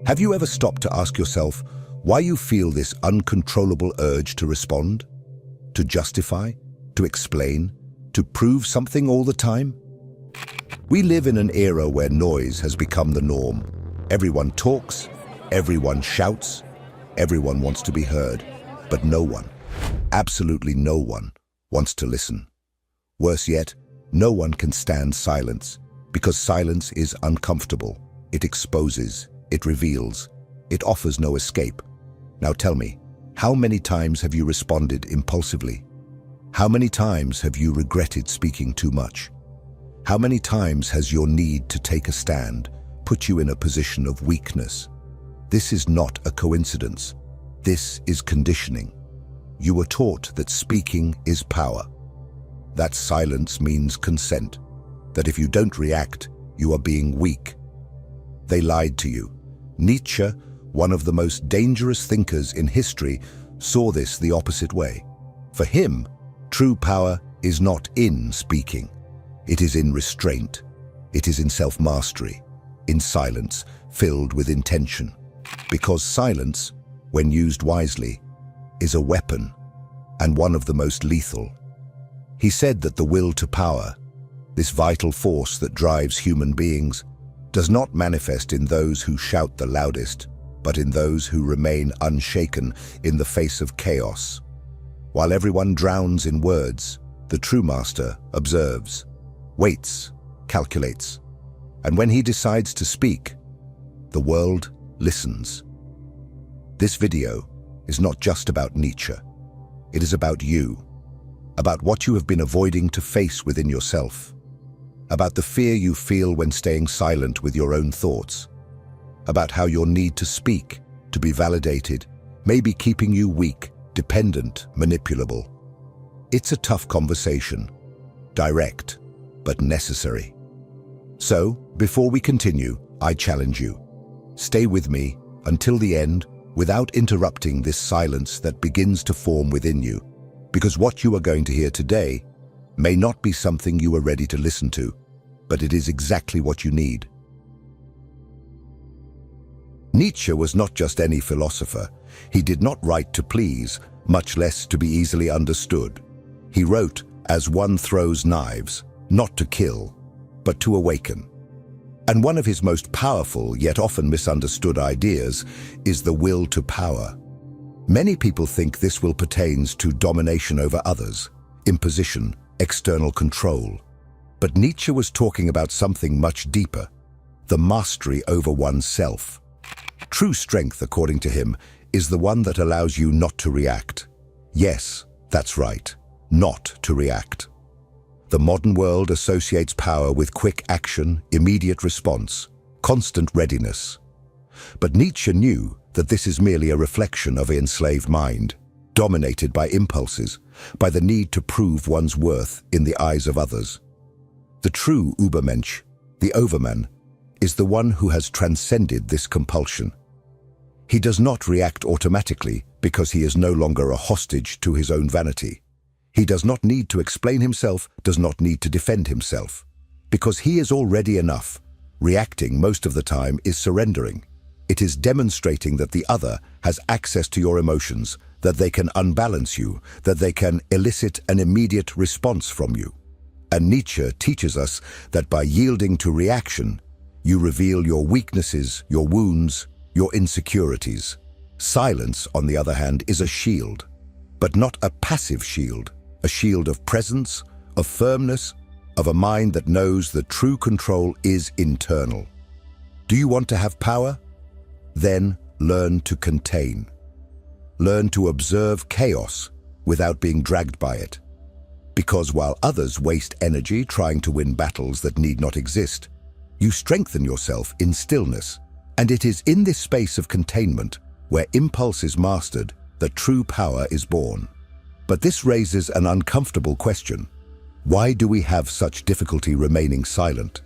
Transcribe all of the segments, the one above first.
Have you ever stopped to ask yourself why you feel this uncontrollable urge to respond, to justify, to explain, to prove something all the time? We live in an era where noise has become the norm. Everyone talks, everyone shouts, everyone wants to be heard, but no one, absolutely no one, wants to listen. Worse yet, no one can stand silence, because silence is uncomfortable. It exposes, it reveals, it offers no escape. Now tell me, how many times have you responded impulsively? How many times have you regretted speaking too much? How many times has your need to take a stand put you in a position of weakness? This is not a coincidence. This is conditioning. You were taught that speaking is power, that silence means consent, that if you don't react, you are being weak. They lied to you. Nietzsche, one of the most dangerous thinkers in history, saw this the opposite way. For him, true power is not in speaking. It is in restraint. It is in self-mastery, in silence filled with intention. Because silence, when used wisely, is a weapon, and one of the most lethal. He said that the will to power, this vital force that drives human beings, does not manifest in those who shout the loudest, but in those who remain unshaken in the face of chaos. While everyone drowns in words, the true master observes, waits, calculates, and when he decides to speak, the world listens. This video is not just about Nietzsche. It is about you, about what you have been avoiding to face within yourself, about the fear you feel when staying silent with your own thoughts, about how your need to speak, to be validated, may be keeping you weak, dependent, manipulable. It's a tough conversation, direct, but necessary. So, before we continue, I challenge you. Stay with me until the end without interrupting this silence that begins to form within you, because what you are going to hear today may not be something you are ready to listen to, but it is exactly what you need. Nietzsche was not just any philosopher. He did not write to please, much less to be easily understood. He wrote as one throws knives, not to kill, but to awaken. And one of his most powerful yet often misunderstood ideas is the will to power. Many people think this will pertains to domination over others, imposition, external control. But Nietzsche was talking about something much deeper, the mastery over oneself. True strength, according to him, is the one that allows you not to react. Yes, that's right, not to react. The modern world associates power with quick action, immediate response, constant readiness. But Nietzsche knew that this is merely a reflection of an enslaved mind, dominated by impulses, by the need to prove one's worth in the eyes of others. The true Übermensch, the overman, is the one who has transcended this compulsion. He does not react automatically because he is no longer a hostage to his own vanity. He does not need to explain himself, does not need to defend himself, because he is already enough. Reacting most of the time is surrendering. It is demonstrating that the other has access to your emotions, that they can unbalance you, that they can elicit an immediate response from you. And Nietzsche teaches us that by yielding to reaction, you reveal your weaknesses, your wounds, your insecurities. Silence, on the other hand, is a shield, but not a passive shield, a shield of presence, of firmness, of a mind that knows that true control is internal. Do you want to have power? Then learn to contain. Learn to observe chaos without being dragged by it. Because while others waste energy trying to win battles that need not exist, you strengthen yourself in stillness. And it is in this space of containment, where impulse is mastered, that true power is born. But this raises an uncomfortable question. Why do we have such difficulty remaining silent?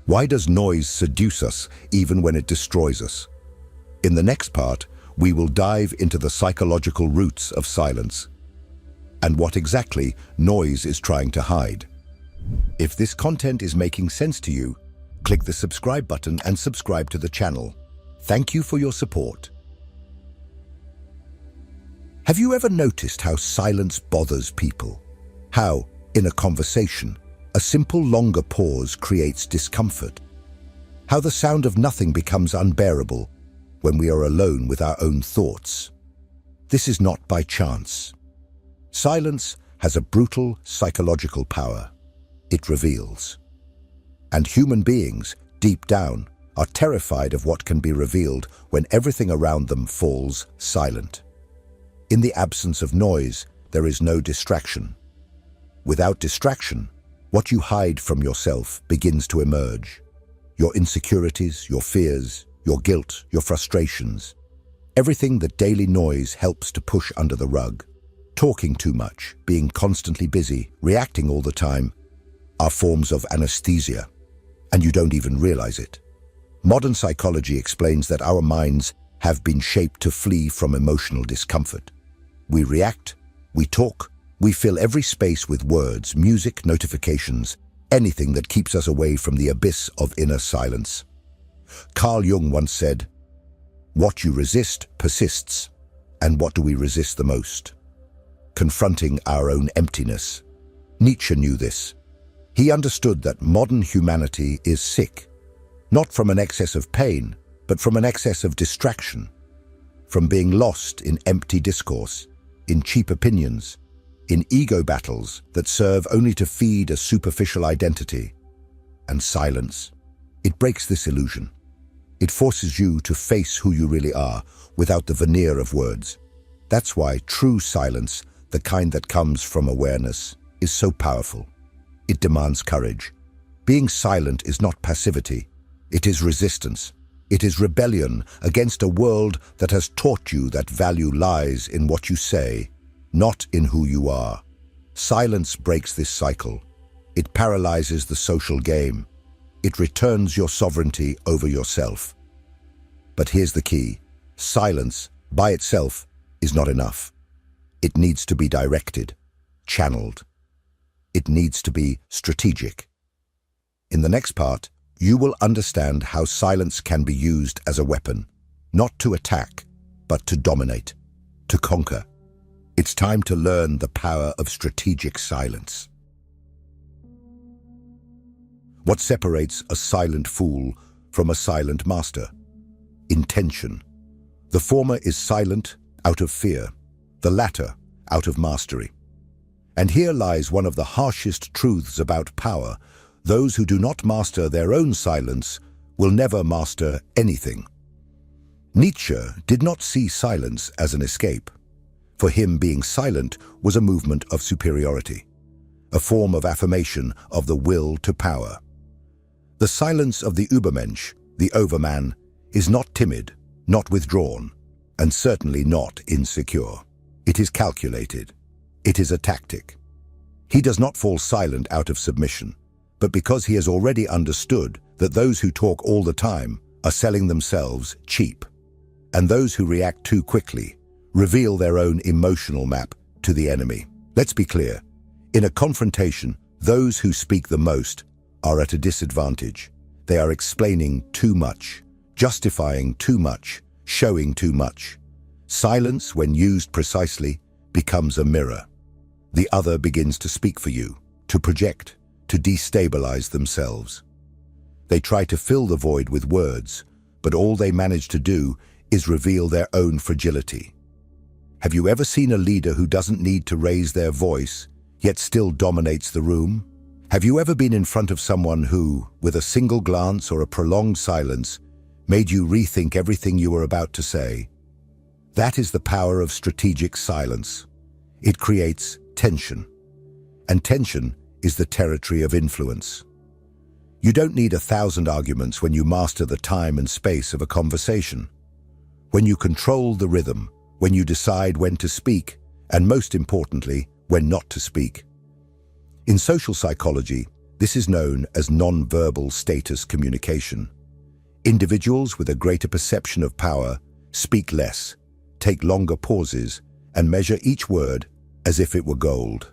Why does noise seduce us even when it destroys us? In the next part, we will dive into the psychological roots of silence and what exactly noise is trying to hide. If this content is making sense to you, Click the subscribe button and subscribe to the channel. Thank you for your support. Have you ever noticed how silence bothers people? How, in a conversation, a simple longer pause creates discomfort? How the sound of nothing becomes unbearable when we are alone with our own thoughts? This is not by chance. Silence has a brutal psychological power. It reveals. And human beings, deep down, are terrified of what can be revealed when everything around them falls silent. In the absence of noise, there is no distraction. Without distraction, what you hide from yourself begins to emerge. Your insecurities, your fears, your guilt, your frustrations. Everything that daily noise helps to push under the rug. Talking too much, being constantly busy, reacting all the time, are forms of anesthesia, and you don't even realize it. Modern psychology explains that our minds have been shaped to flee from emotional discomfort. We react, we talk, we fill every space with words, music, notifications, anything that keeps us away from the abyss of inner silence. Carl Jung once said, "What you resist persists." And what do we resist the most? Confronting our own emptiness. Nietzsche knew this. He understood that modern humanity is sick, not from an excess of pain, but from an excess of distraction, from being lost in empty discourse, in cheap opinions, in ego battles that serve only to feed a superficial identity. And silence, it breaks this illusion. It forces you to face who you really are without the veneer of words. That's why true silence, the kind that comes from awareness, is so powerful. It demands courage. Being silent is not passivity. It is resistance. It is rebellion against a world that has taught you that value lies in what you say, not in who you are. Silence breaks this cycle. It paralyzes the social game. It returns your sovereignty over yourself. But here's the key. Silence, by itself, is not enough. It needs to be directed, channeled. It needs to be strategic. In the next part, you will understand how silence can be used as a weapon, not to attack, but to dominate, to conquer. It's time to learn the power of strategic silence. What separates a silent fool from a silent master? Intention. The former is silent out of fear, the latter out of mastery. And here lies one of the harshest truths about power. Those who do not master their own silence will never master anything. Nietzsche did not see silence as an escape. For him, being silent was a movement of superiority, a form of affirmation of the will to power. The silence of the Übermensch, the overman, is not timid, not withdrawn, and certainly not insecure. It is calculated. It is a tactic. He does not fall silent out of submission, but because he has already understood that those who talk all the time are selling themselves cheap, and those who react too quickly reveal their own emotional map to the enemy. Let's be clear. In a confrontation, those who speak the most are at a disadvantage. They are explaining too much, justifying too much, showing too much. Silence, when used precisely, becomes a mirror. The other begins to speak for you, to project, to destabilize themselves. They try to fill the void with words, but all they manage to do is reveal their own fragility. Have you ever seen a leader who doesn't need to raise their voice, yet still dominates the room? Have you ever been in front of someone who, with a single glance or a prolonged silence, made you rethink everything you were about to say? That is the power of strategic silence. It creates tension. And tension is the territory of influence. You don't need 1,000 arguments when you master the time and space of a conversation. When you control the rhythm, when you decide when to speak, and most importantly, when not to speak. In social psychology, this is known as non-verbal status communication. Individuals with a greater perception of power speak less, take longer pauses, and measure each word as if it were gold.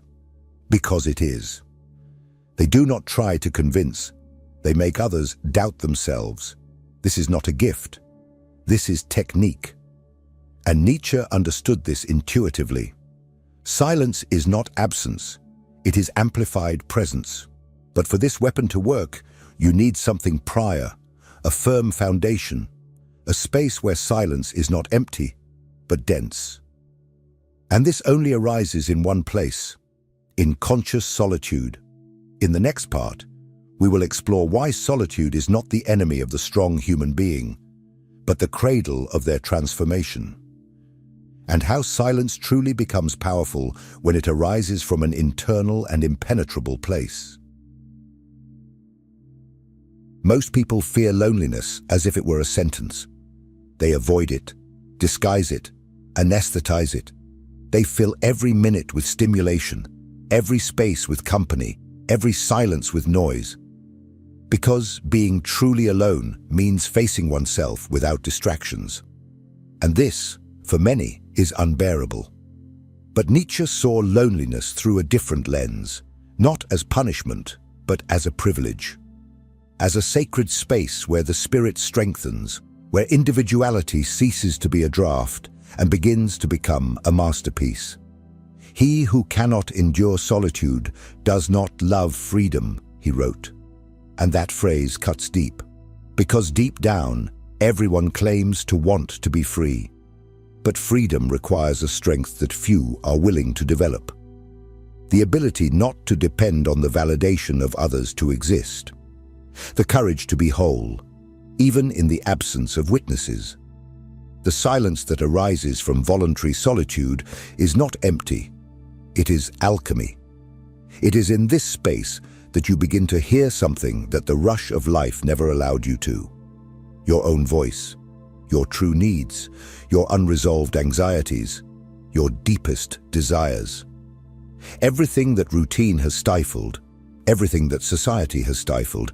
Because it is. They do not try to convince, They make others doubt themselves. This is not a gift. This is technique. And Nietzsche understood this intuitively. Silence is not absence. It is amplified presence. But for this weapon to work, you need something prior, a firm foundation, a space where silence is not empty, but dense. And this only arises in one place, in conscious solitude. In the next part, we will explore why solitude is not the enemy of the strong human being, but the cradle of their transformation, and how silence truly becomes powerful when it arises from an internal and impenetrable place. Most people fear loneliness as if it were a sentence. They avoid it, disguise it, anesthetize it. They fill every minute with stimulation, every space with company, every silence with noise. Because being truly alone means facing oneself without distractions. And this, for many, is unbearable. But Nietzsche saw loneliness through a different lens, not as punishment, but as a privilege. As a sacred space where the spirit strengthens, where individuality ceases to be a draft and begins to become a masterpiece. He who cannot endure solitude does not love freedom, he wrote. And that phrase cuts deep, because deep down, everyone claims to want to be free. But freedom requires a strength that few are willing to develop. The ability not to depend on the validation of others to exist. The courage to be whole, even in the absence of witnesses. The silence that arises from voluntary solitude is not empty. It is alchemy. It is in this space that you begin to hear something that the rush of life never allowed you to. Your own voice, your true needs, your unresolved anxieties, your deepest desires. Everything that routine has stifled, everything that society has stifled,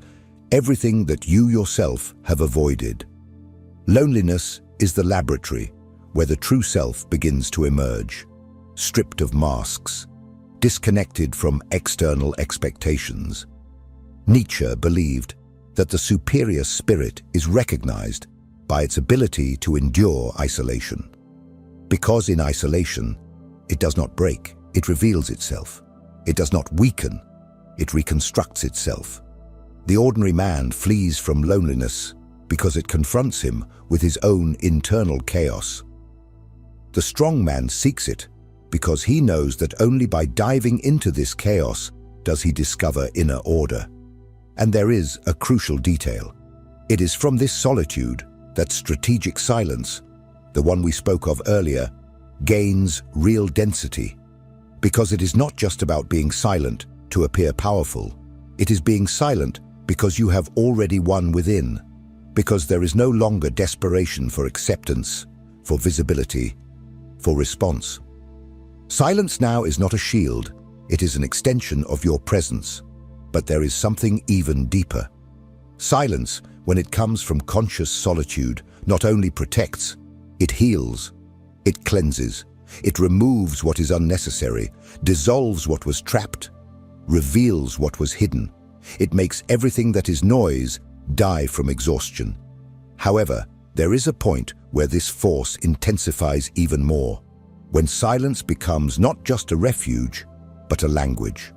everything that you yourself have avoided. Loneliness is the laboratory where the true self begins to emerge, stripped of masks, disconnected from external expectations. Nietzsche believed that the superior spirit is recognized by its ability to endure isolation. Because in isolation, it does not break, it reveals itself. It does not weaken, it reconstructs itself. The ordinary man flees from loneliness because it confronts him with his own internal chaos. The strong man seeks it because he knows that only by diving into this chaos does he discover inner order. And there is a crucial detail. It is from this solitude that strategic silence, the one we spoke of earlier, gains real density. Because it is not just about being silent to appear powerful. It is being silent because you have already won within. Because there is no longer desperation for acceptance, for visibility, for response. Silence now is not a shield, it is an extension of your presence. But there is something even deeper. Silence, when it comes from conscious solitude, not only protects, it heals, it cleanses, it removes what is unnecessary, dissolves what was trapped, reveals what was hidden. It makes everything that is noise die from exhaustion. However, there is a point where this force intensifies even more, when silence becomes not just a refuge, but a language.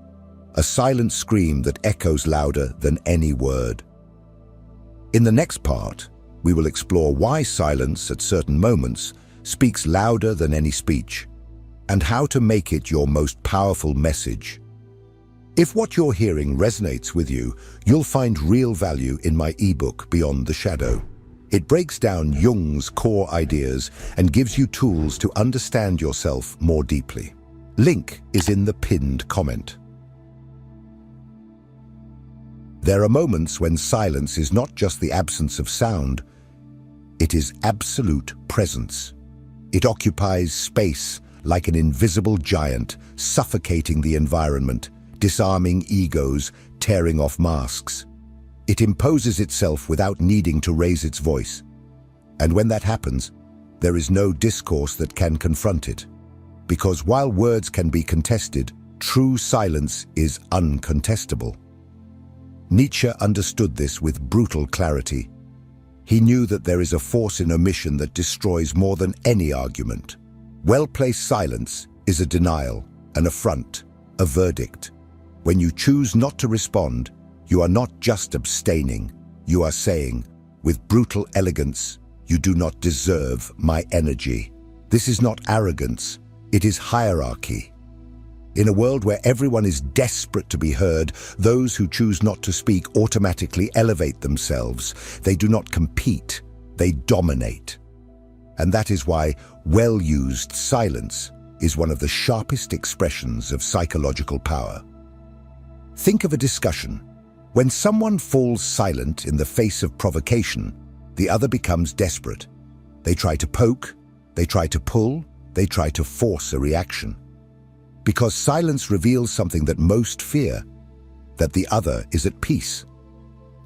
A silent scream that echoes louder than any word. In the next part, we will explore why silence at certain moments speaks louder than any speech, and how to make it your most powerful message. If what you're hearing resonates with you, you'll find real value in my ebook, Beyond the Shadow. It breaks down Jung's core ideas and gives you tools to understand yourself more deeply. Link is in the pinned comment. There are moments when silence is not just the absence of sound, it is absolute presence. It occupies space like an invisible giant, suffocating the environment, disarming egos, tearing off masks. It imposes itself without needing to raise its voice. And when that happens, there is no discourse that can confront it. Because while words can be contested, true silence is uncontestable. Nietzsche understood this with brutal clarity. He knew that there is a force in omission that destroys more than any argument. Well-placed silence is a denial, an affront, a verdict. When you choose not to respond, you are not just abstaining. You are saying, with brutal elegance, you do not deserve my energy. This is not arrogance, it is hierarchy. In a world where everyone is desperate to be heard, those who choose not to speak automatically elevate themselves. They do not compete, they dominate. And that is why well-used silence is one of the sharpest expressions of psychological power. Think of a discussion. When someone falls silent in the face of provocation, the other becomes desperate. They try to poke, they try to pull, they try to force a reaction. Because silence reveals something that most fear, that the other is at peace.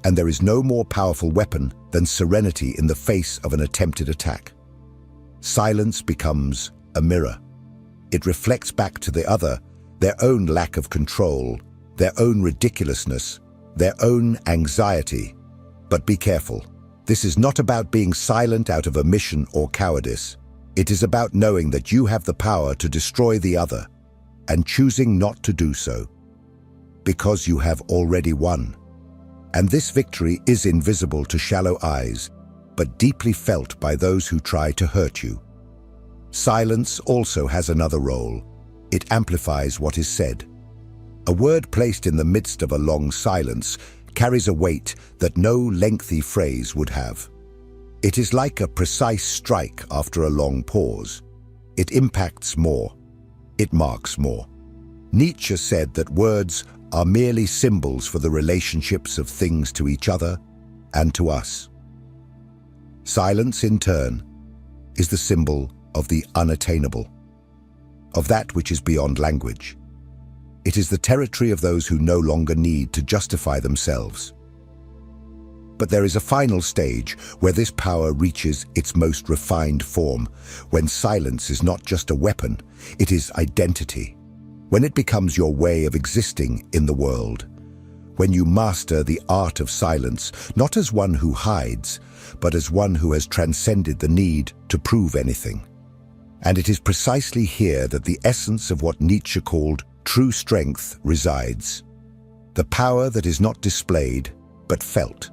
And there is no more powerful weapon than serenity in the face of an attempted attack. Silence becomes a mirror. It reflects back to the other their own lack of control, their own ridiculousness, their own anxiety. But be careful. This is not about being silent out of omission or cowardice. It is about knowing that you have the power to destroy the other and choosing not to do so, because you have already won. And this victory is invisible to shallow eyes, but deeply felt by those who try to hurt you. Silence also has another role. It amplifies what is said. A word placed in the midst of a long silence carries a weight that no lengthy phrase would have. It is like a precise strike after a long pause. It impacts more. It marks more. Nietzsche said that words are merely symbols for the relationships of things to each other and to us. Silence, in turn, is the symbol of the unattainable, of that which is beyond language. It is the territory of those who no longer need to justify themselves. But there is a final stage where this power reaches its most refined form, when silence is not just a weapon, it is identity. When it becomes your way of existing in the world. When you master the art of silence, not as one who hides, but as one who has transcended the need to prove anything. And it is precisely here that the essence of what Nietzsche called true strength resides. The power that is not displayed, but felt.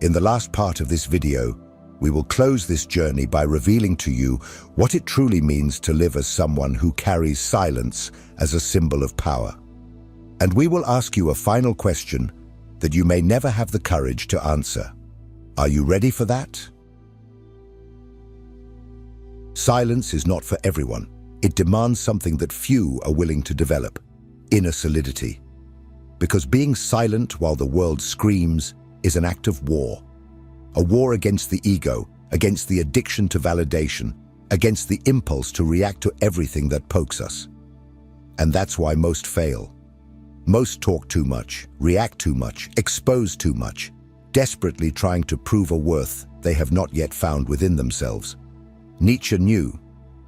In the last part of this video, we will close this journey by revealing to you what it truly means to live as someone who carries silence as a symbol of power. And we will ask you a final question that you may never have the courage to answer. Are you ready for that? Silence is not for everyone. It demands something that few are willing to develop: inner solidity. Because being silent while the world screams is an act of war. A war against the ego, against the addiction to validation, against the impulse to react to everything that pokes us. And that's why most fail. Most talk too much, react too much, expose too much, desperately trying to prove a worth they have not yet found within themselves. Nietzsche knew,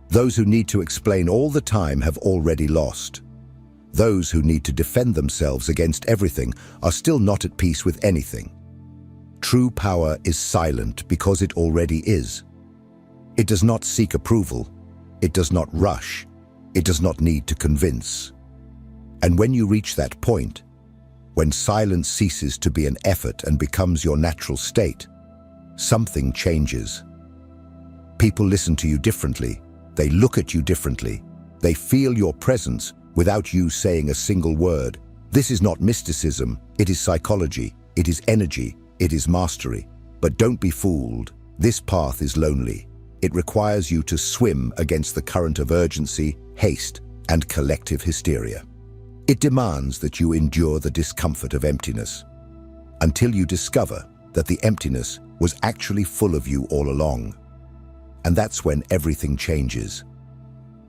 those who need to explain all the time have already lost. Those who need to defend themselves against everything are still not at peace with anything. True power is silent because it already is. It does not seek approval. It does not rush. It does not need to convince. And when you reach that point, when silence ceases to be an effort and becomes your natural state, something changes. People listen to you differently. They look at you differently. They feel your presence without you saying a single word. This is not mysticism. It is psychology. It is energy. It is mastery. But don't be fooled. This path is lonely. It requires you to swim against the current of urgency, haste, and collective hysteria. It demands that you endure the discomfort of emptiness until you discover that the emptiness was actually full of you all along. And that's when everything changes.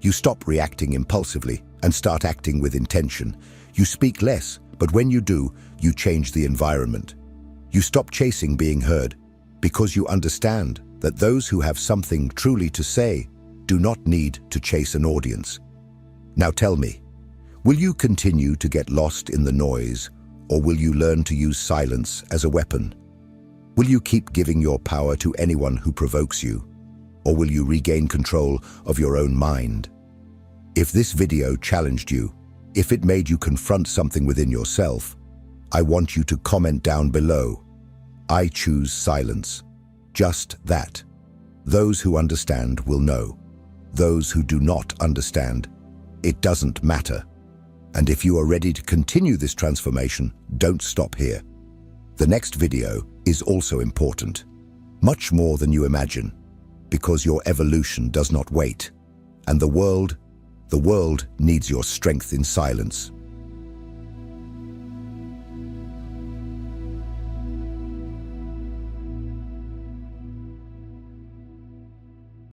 You stop reacting impulsively and start acting with intention. You speak less, but when you do, you change the environment. You stop chasing being heard because you understand that those who have something truly to say do not need to chase an audience. Now tell me, will you continue to get lost in the noise, Or will you learn to use silence as a weapon? Will you keep giving your power to anyone who provokes you? Or will you regain control of your own mind? If this video challenged you, if it made you confront something within yourself, I want you to comment down below. I choose silence. Just that. Those who understand will know. Those who do not understand, it doesn't matter. And if you are ready to continue this transformation, don't stop here. The next video is also important, much more than you imagine, because your evolution does not wait, and the world needs your strength in silence.